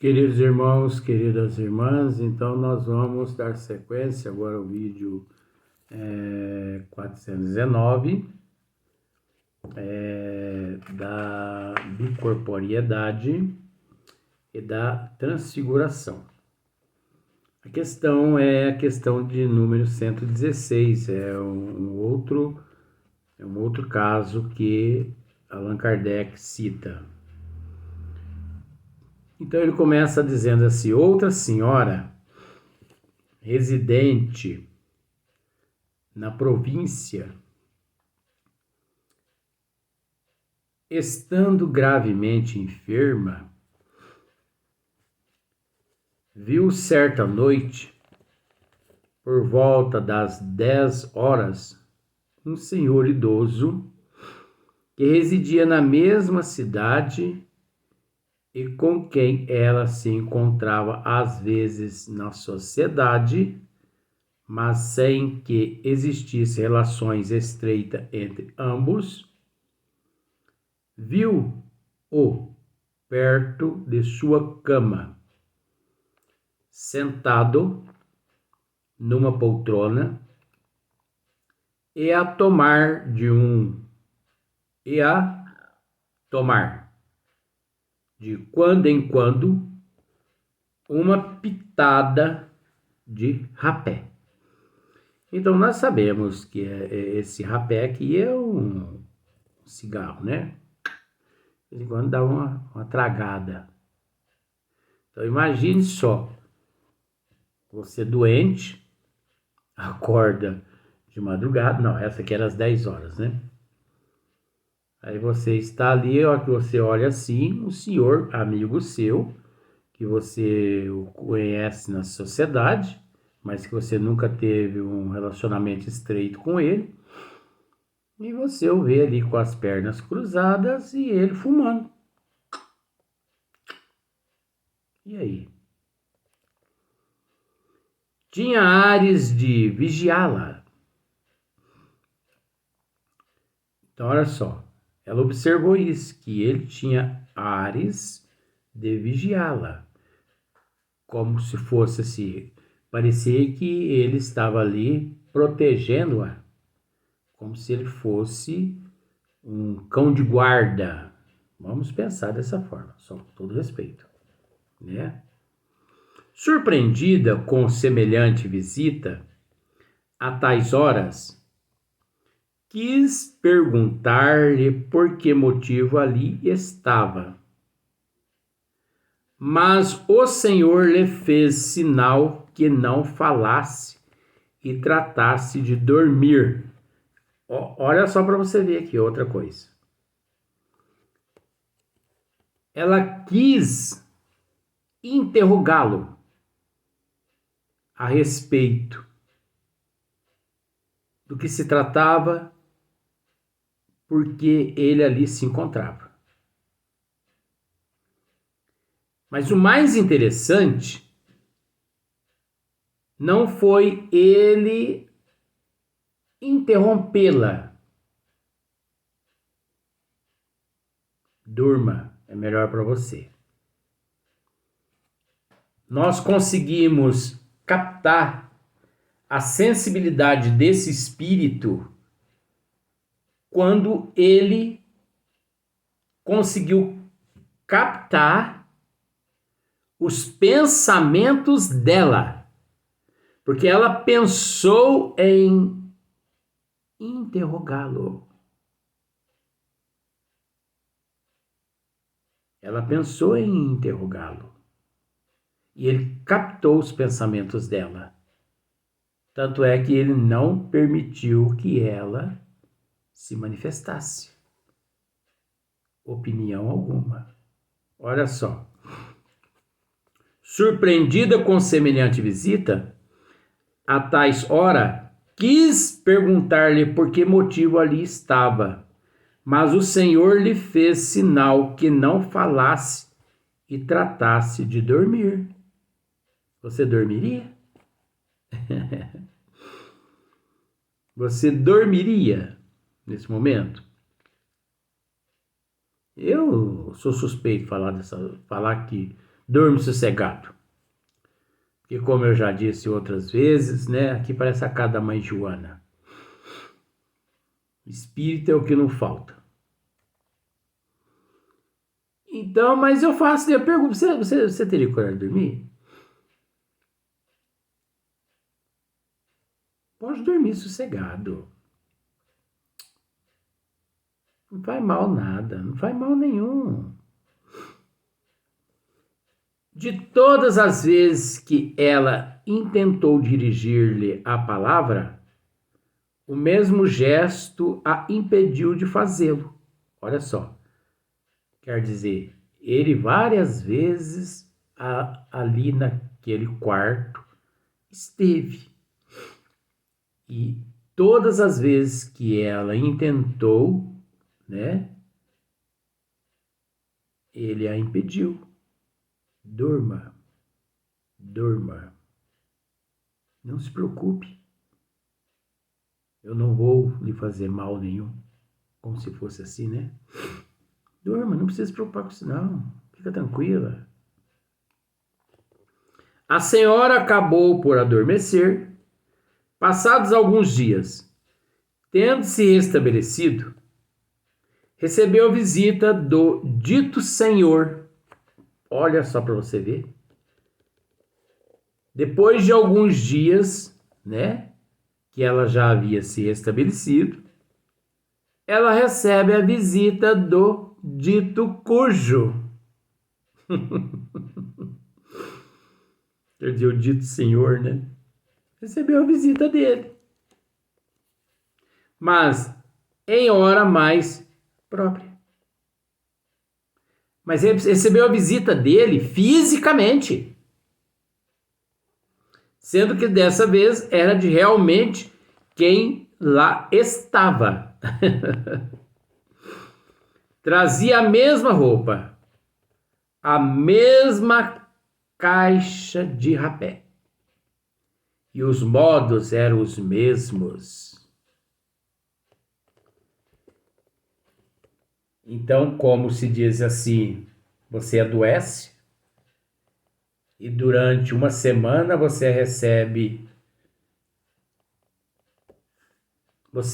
Queridos irmãos, queridas irmãs, então nós vamos dar sequência agora ao vídeo 419 da bicorporeidade e da transfiguração. A questão é a questão de número 116, é um outro caso que Allan Kardec cita. Então ele começa dizendo assim: outra senhora residente na província, estando gravemente enferma, viu certa noite, por volta das 10 horas, um senhor idoso que residia na mesma cidade e com quem ela se encontrava às vezes na sociedade, mas sem que existisse relações estreitas entre ambos, viu-o perto de sua cama, sentado numa poltrona e a tomar de quando em quando uma pitada de rapé. Então nós sabemos que esse rapé aqui é um cigarro, né? De vez em quando dá uma tragada. Então imagine só, você doente, acorda de madrugada, não, essa aqui era às 10 horas, né? Aí você está ali, a hora que você olha assim, um senhor, amigo seu, que você conhece na sociedade, mas que você nunca teve um relacionamento estreito com ele, e você o vê ali com as pernas cruzadas e ele fumando. E aí? Tinha ares de vigiá-la. Então, olha só, ela observou isso, que ele tinha ares de vigiá-la, como se fosse assim, parecia que ele estava ali protegendo-a, como se ele fosse um cão de guarda. Vamos pensar dessa forma, só com todo respeito, né? Surpreendida com semelhante visita, a tais horas, quis perguntar-lhe por que motivo ali estava. Mas o Senhor lhe fez sinal que não falasse e tratasse de dormir. Olha só para você ver aqui outra coisa. Ela quis interrogá-lo a respeito do que se tratava, porque ele ali se encontrava. Mas o mais interessante não foi ele interrompê-la. Durma, é melhor para você. Nós conseguimos captar a sensibilidade desse espírito quando ele conseguiu captar os pensamentos dela, porque ela pensou em interrogá-lo. Ela pensou em interrogá-lo. E ele captou os pensamentos dela. Tanto é que ele não permitiu que ela se manifestasse. Opinião alguma. Olha só. Surpreendida com semelhante visita, a tais hora, quis perguntar-lhe por que motivo ali estava, mas o Senhor lhe fez sinal que não falasse e tratasse de dormir. Você dormiria? Você dormiria nesse momento? Eu sou suspeito de falar que dorme sossegado. Porque como eu já disse outras vezes, né? Aqui parece a casa da mãe Joana. Espírito é o que não falta. Então, mas eu faço, eu pergunto, você teria coragem de dormir? Pode dormir sossegado. Não faz mal nada, não faz mal nenhum. De todas as vezes que ela intentou dirigir-lhe a palavra, o mesmo gesto a impediu de fazê-lo. Olha só, quer dizer, ele várias vezes ali naquele quarto esteve. E todas as vezes que ela intentou, né, ele a impediu. Durma, durma. Não se preocupe. Eu não vou lhe fazer mal nenhum. Como se fosse assim, né? Durma, não precisa se preocupar com isso não. Fica tranquila. A senhora acabou por adormecer. Passados alguns dias, tendo-se restabelecido, recebeu visita do dito senhor. Olha só para você ver. Depois de alguns dias, né, que ela já havia se restabelecido, ela recebe a visita do dito cujo. Quer dizer, o dito senhor, né? Recebeu a visita dele. Mas em hora mais própria. Mas ele recebeu a visita dele fisicamente. Sendo que dessa vez era de realmente quem lá estava. Trazia a mesma roupa, a mesma caixa de rapé. E os modos eram os mesmos. Então, como se diz assim, você adoece e durante uma semana você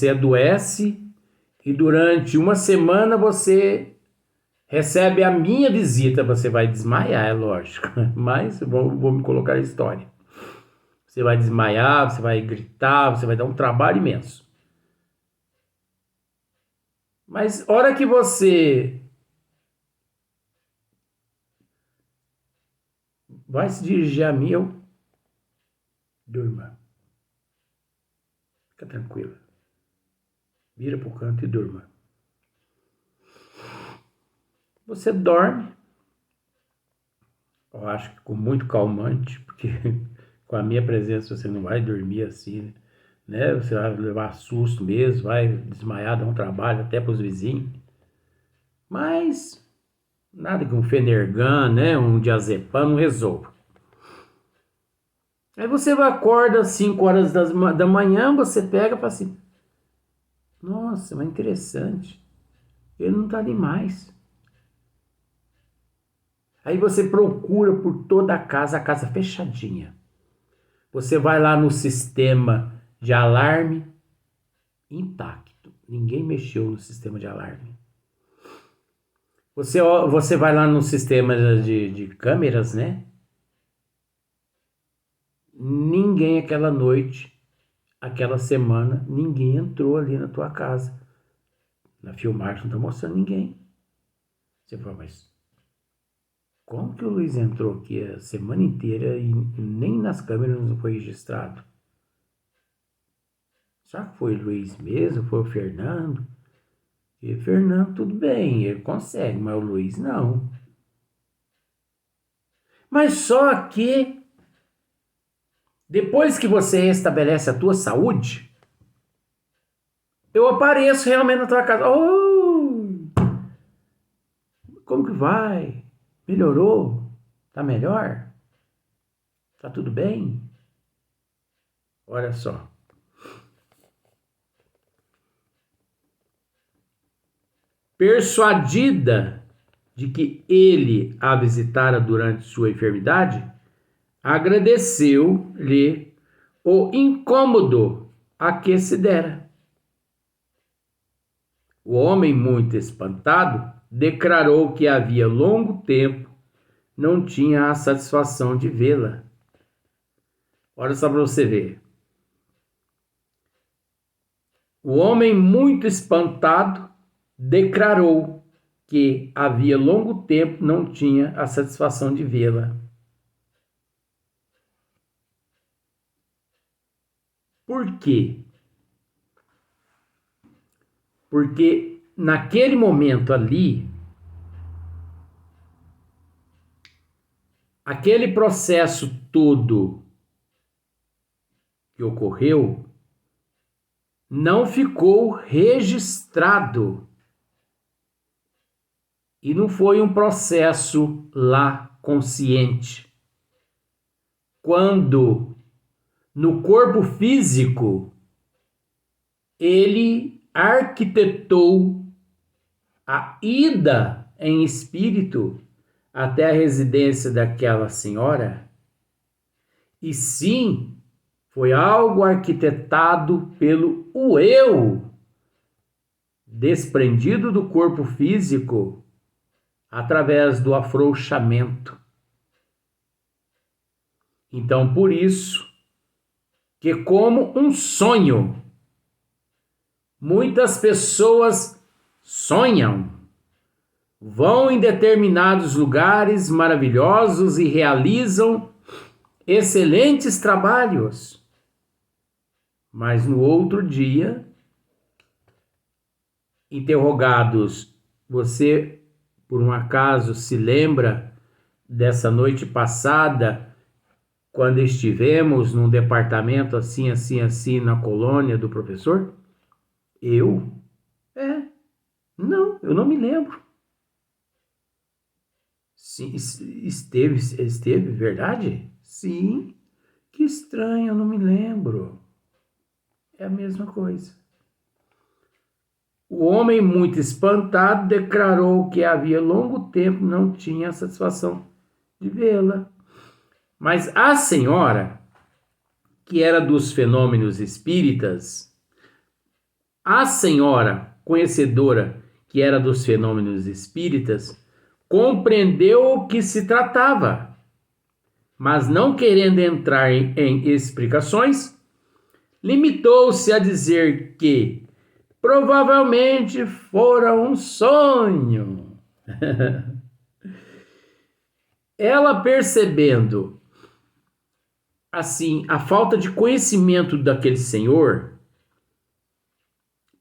adoece e durante uma semana você recebe a minha visita. Você vai desmaiar, é lógico, mas vou me colocar em história. Você vai desmaiar, você vai gritar, você vai dar um trabalho imenso. Mas hora que você vai se dirigir a mim, eu durma. Fica tranquila. Vira pro canto e durma. Você dorme. Eu acho que com muito calmante, porque com a minha presença você não vai dormir assim, né? Você vai levar susto mesmo, vai desmaiar, dar um trabalho até para os vizinhos. Mas nada que um Fenergan, né? Um diazepam não resolva. Aí você acorda às 5 horas da manhã, você pega e fala assim, nossa, mas interessante. Ele não tá ali mais. Aí você procura por toda a casa fechadinha. Você vai lá no sistema de alarme, intacto. Ninguém mexeu no sistema de alarme. Você vai lá no sistema de câmeras, né? Ninguém aquela noite, aquela semana, ninguém entrou ali na tua casa. Na filmagem não tá mostrando ninguém. Você fala, mas como que o Luiz entrou aqui a semana inteira e nem nas câmeras não foi registrado? Será que foi o Luiz mesmo? Foi o Fernando? E o Fernando, tudo bem, ele consegue, mas o Luiz não. Mas só que depois que você restabelece a tua saúde, eu apareço realmente na tua casa. Oh, como que vai? Melhorou? Tá melhor? Tá tudo bem? Olha só. Persuadida de que ele a visitara durante sua enfermidade, agradeceu-lhe o incômodo a que se dera. O homem, muito espantado, declarou que havia longo tempo não tinha a satisfação de vê-la. Olha só para você ver. O homem, muito espantado, declarou que havia longo tempo não tinha a satisfação de vê-la. Por quê? Porque naquele momento ali, aquele processo todo que ocorreu não ficou registrado. E não foi um processo lá consciente. Quando no corpo físico ele arquitetou a ida em espírito até a residência daquela senhora, e sim, foi algo arquitetado pelo eu, desprendido do corpo físico, através do afrouxamento. Então, por isso, que como um sonho, muitas pessoas sonham, vão em determinados lugares maravilhosos e realizam excelentes trabalhos, mas no outro dia, interrogados, você por um acaso se lembra dessa noite passada, quando estivemos num departamento assim, assim, assim, na colônia do professor? Eu? Não, eu não me lembro. Sim, esteve, verdade? Sim, que estranho, eu não me lembro. É a mesma coisa. O homem, muito espantado, declarou que havia longo tempo não tinha a satisfação de vê-la. Mas a senhora, que era dos fenômenos espíritas, a senhora, conhecedora que era dos fenômenos espíritas, compreendeu o que se tratava, mas não querendo entrar em explicações, limitou-se a dizer que provavelmente fora um sonho. Ela, percebendo assim a falta de conhecimento daquele senhor,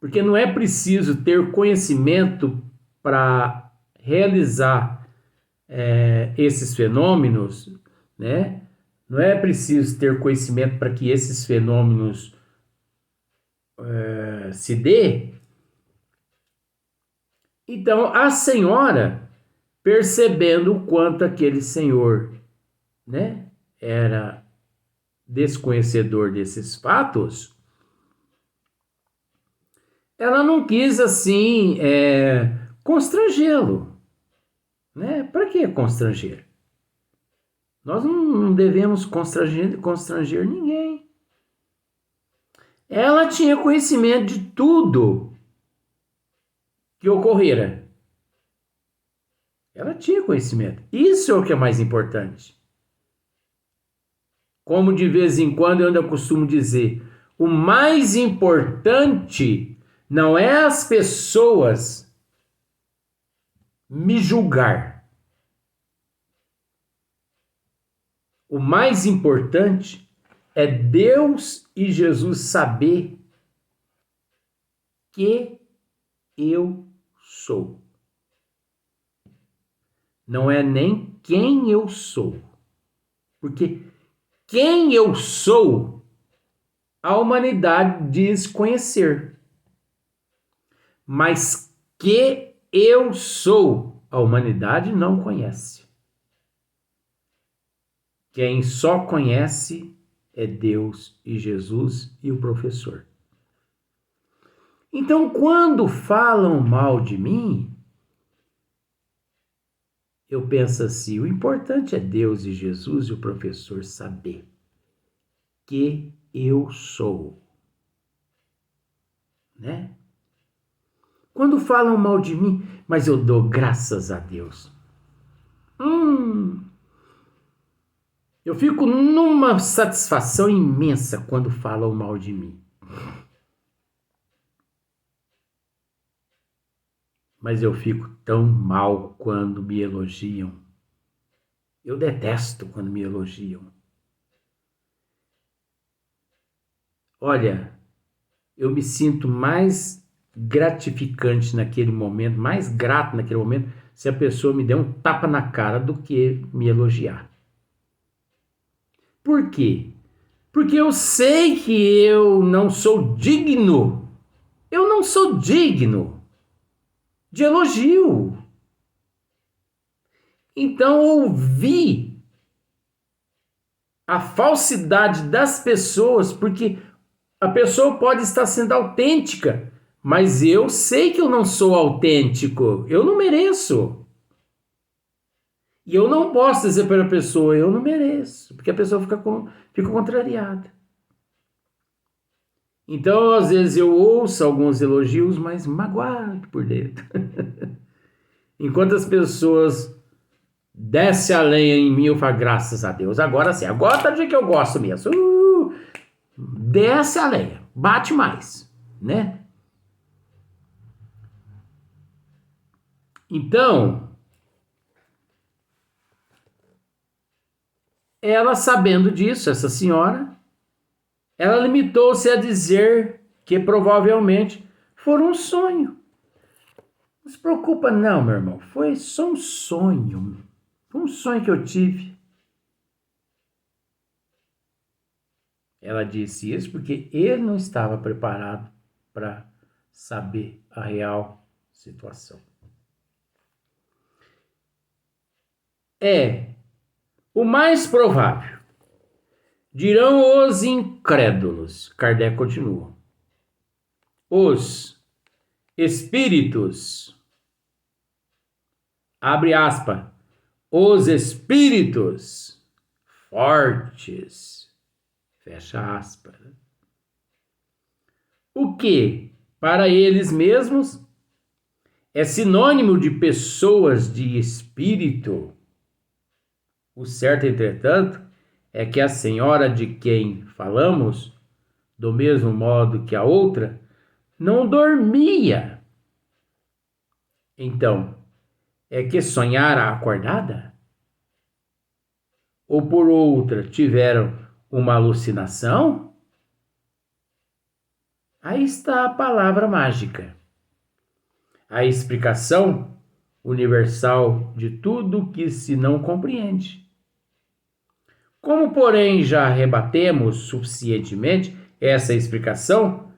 porque não é preciso ter conhecimento para realizar esses fenômenos, né? Não é preciso ter conhecimento para que esses fenômenos se dê. Então, a senhora, percebendo o quanto aquele senhor, né, era desconhecedor desses fatos, ela não quis, assim, constrangê-lo. Né? Para que constranger? Nós não devemos constranger ninguém. Ela tinha conhecimento de tudo que ocorrera. Ela tinha conhecimento. Isso é o que é mais importante. Como de vez em quando eu ainda costumo dizer, o mais importante não é as pessoas me julgar. O mais importante é Deus e Jesus saber que eu sou. Não é nem quem eu sou. Porque quem eu sou, a humanidade diz conhecer. Mas que eu sou, a humanidade não conhece. Quem só conhece é Deus e Jesus e o professor. Então, quando falam mal de mim, eu penso assim, o importante é Deus e Jesus e o professor saber que eu sou, né? Quando falam mal de mim, mas eu dou graças a Deus. Eu fico numa satisfação imensa quando falam mal de mim. Mas eu fico tão mal quando me elogiam. Eu detesto quando me elogiam. Olha, eu me sinto mais gratificante naquele momento, mais grato naquele momento, se a pessoa me der um tapa na cara do que me elogiar. Por quê? Porque eu sei que eu não sou digno. Eu não sou digno de elogio. Então, ouvir a falsidade das pessoas, porque a pessoa pode estar sendo autêntica, mas eu sei que eu não sou autêntico, eu não mereço. E eu não posso dizer para a pessoa, eu não mereço, porque a pessoa fica contrariada. Então, às vezes eu ouço alguns elogios, mas magoado por dentro. Enquanto as pessoas descem a lenha em mim, eu falo, graças a Deus, agora sim, agora tá do jeito que eu gosto mesmo. Desce a lenha, bate mais, né? Então, ela sabendo disso, essa senhora, ela limitou-se a dizer que provavelmente foi um sonho. Não se preocupa não, meu irmão, foi só um sonho. Foi um sonho que eu tive. Ela disse isso porque ele não estava preparado para saber a real situação. É o mais provável. Dirão os incrédulos. Kardec continua. Os espíritos, abre aspas, os espíritos fortes, fecha aspas. O que, para eles mesmos, é sinônimo de pessoas de espírito. O certo, entretanto, é que a senhora de quem falamos, do mesmo modo que a outra, não dormia. Então, é que sonhara acordada? Ou por outra, tiveram uma alucinação? Aí está a palavra mágica. A explicação universal de tudo que se não compreende. Como, porém, já rebatemos suficientemente essa explicação,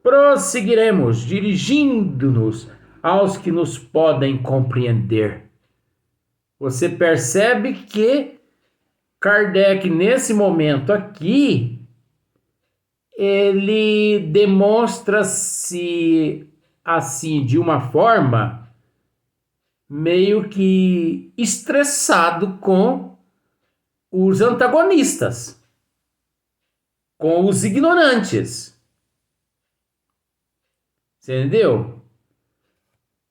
prosseguiremos dirigindo-nos aos que nos podem compreender. Você percebe que Kardec, nesse momento aqui, ele demonstra-se assim, de uma forma meio que estressado com os antagonistas, com os ignorantes. Você entendeu?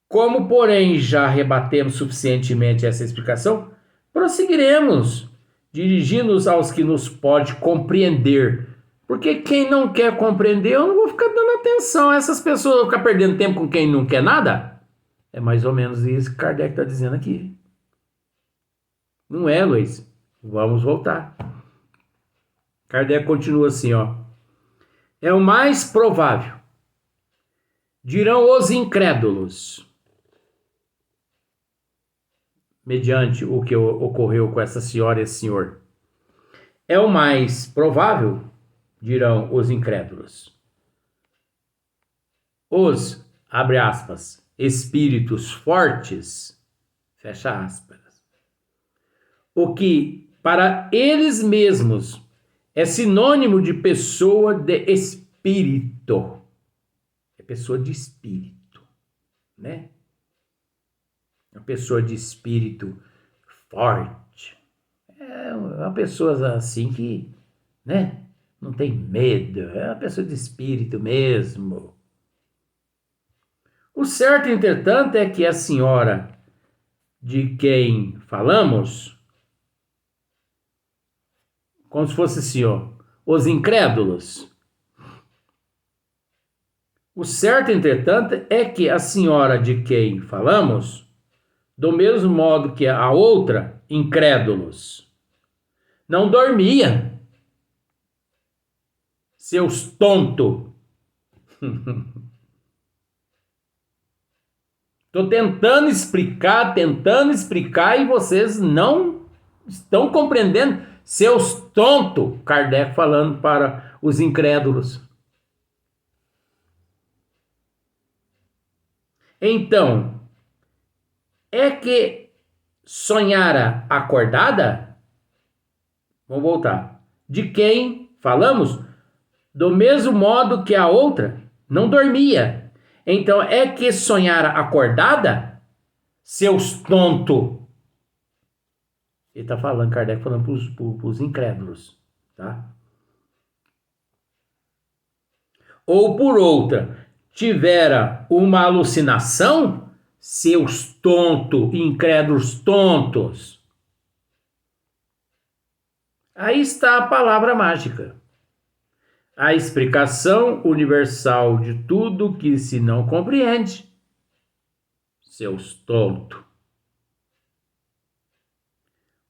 Como, porém, já rebatemos suficientemente essa explicação, prosseguiremos, dirigindo-nos aos que nos pode compreender. Porque quem não quer compreender, eu não vou ficar dando atenção a essas pessoas, vou ficar perdendo tempo com quem não quer nada. É mais ou menos isso que Kardec está dizendo aqui. Não é, Luiz? Vamos voltar. Kardec continua assim, ó. É o mais provável. Dirão os incrédulos. Mediante o que ocorreu com essa senhora e esse senhor. É o mais provável, dirão os incrédulos. Os, abre aspas, espíritos fortes, fecha aspas. O que, para eles mesmos, é sinônimo de pessoa de espírito. É pessoa de espírito, né? A pessoa de espírito forte. É uma pessoa assim que, né, não tem medo, é uma pessoa de espírito mesmo. O certo, entretanto, é que a senhora de quem falamos, como se fosse assim, ó, os incrédulos. O certo, entretanto, é que a senhora de quem falamos, do mesmo modo que a outra, incrédulos, não dormia, seus tontos. Estou tentando explicar e vocês não estão compreendendo, seus tontos. Kardec falando para os incrédulos. Então, é que sonhara acordada? Vamos voltar. De quem falamos? Do mesmo modo que a outra não dormia. Então, é que sonhara acordada? Seus tontos. Ele está falando, Kardec falando para os incrédulos. Tá? Ou por outra, tivera uma alucinação? Seus tontos, incrédulos tontos. Aí está a palavra mágica. A explicação universal de tudo que se não compreende. Seus tontos.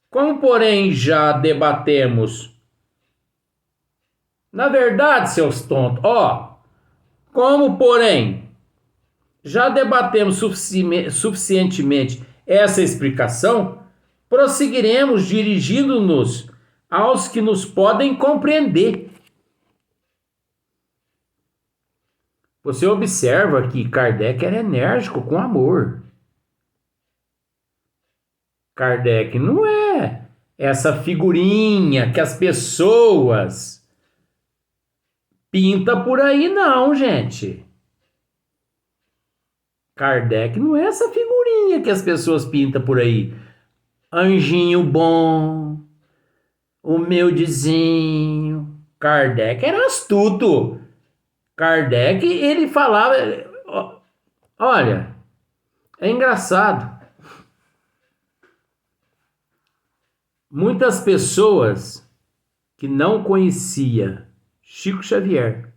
Como, porém, já debatemos. Na verdade, seus tontos, como, porém, já debatemos suficientemente essa explicação, prosseguiremos dirigindo-nos aos que nos podem compreender. Você observa que Kardec era enérgico com amor. Kardec não é essa figurinha que as pessoas pintam por aí, não, gente. Kardec não é essa figurinha que as pessoas pintam por aí. Anjinho bom, humildezinho. Kardec era astuto. Kardec, ele falava... Olha, é engraçado. Muitas pessoas que não conheciam Chico Xavier,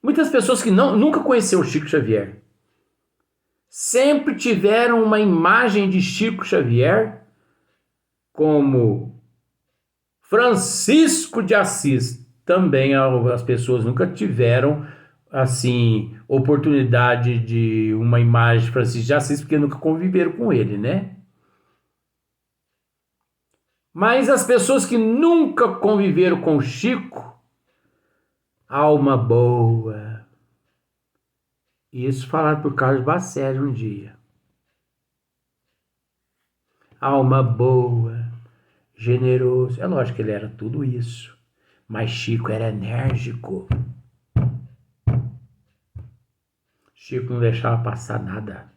muitas pessoas que nunca conheceram Chico Xavier, sempre tiveram uma imagem de Chico Xavier como Francisco de Assis. Também as pessoas nunca tiveram assim oportunidade de uma imagem de Francisco de Assis porque nunca conviveram com ele, né? Mas as pessoas que nunca conviveram com Chico, alma boa. Isso falado por Carlos Bacelli um dia. Alma boa, generoso. É lógico que ele era tudo isso. Mas Chico era enérgico. Chico não deixava passar nada.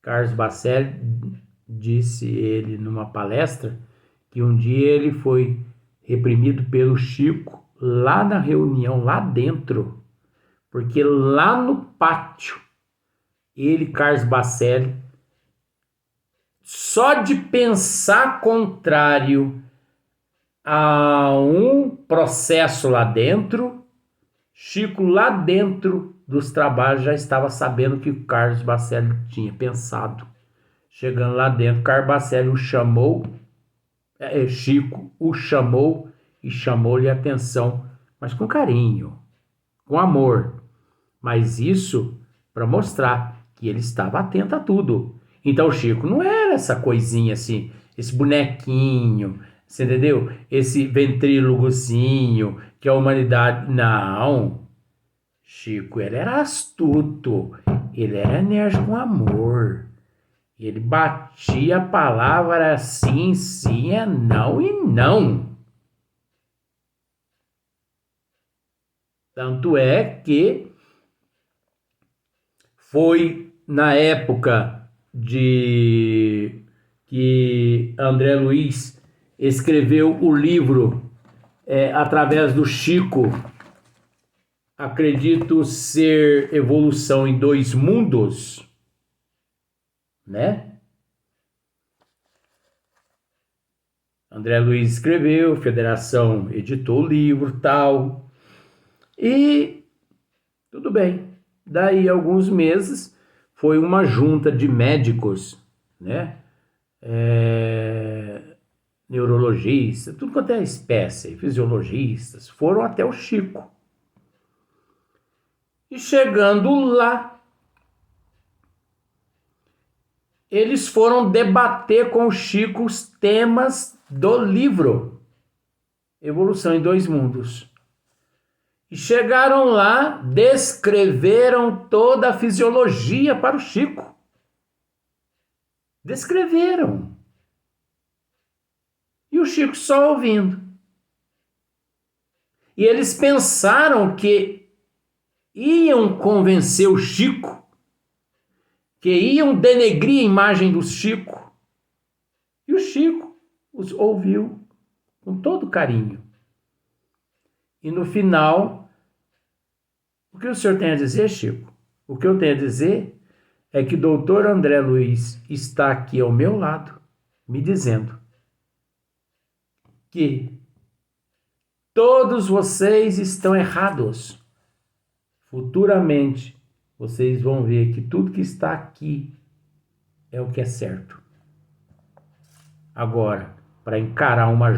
Carlos Bacelli disse ele numa palestra que um dia ele foi reprimido pelo Chico lá na reunião, lá dentro. Porque lá no pátio, ele, Carlos Bacelli, só de pensar contrário a um processo lá dentro, Chico lá dentro dos trabalhos já estava sabendo o que o Carlos Bacelli tinha pensado. Chegando lá dentro, Carlos Bacelli o chamou, Chico o chamou e chamou-lhe a atenção, mas com carinho, com amor. Mas isso para mostrar que ele estava atento a tudo. Então o Chico não era essa coisinha assim, esse bonequinho, você entendeu? Esse ventrílogozinho que a humanidade... Não. Chico, ele era astuto, ele era enérgico com amor. Ele batia a palavra sim, sim, é não e não. Tanto é que foi na época de que André Luiz escreveu o livro através do Chico, acredito ser Evolução em Dois Mundos, né? André Luiz escreveu, Federação editou o livro, tal, e tudo bem. Daí, alguns meses, foi uma junta de médicos, né? Neurologistas, tudo quanto é espécie, fisiologistas, foram até o Chico. E chegando lá, eles foram debater com o Chico os temas do livro Evolução em Dois Mundos. E chegaram lá, descreveram toda a fisiologia para o Chico. Descreveram. E o Chico só ouvindo. E eles pensaram que iam convencer o Chico, que iam denegrir a imagem do Chico. E o Chico os ouviu com todo carinho. E no final, o que o senhor tem a dizer, Chico? O que eu tenho a dizer é que o doutor André Luiz está aqui ao meu lado, me dizendo que todos vocês estão errados. Futuramente, vocês vão ver que tudo que está aqui é o que é certo. Agora, para encarar uma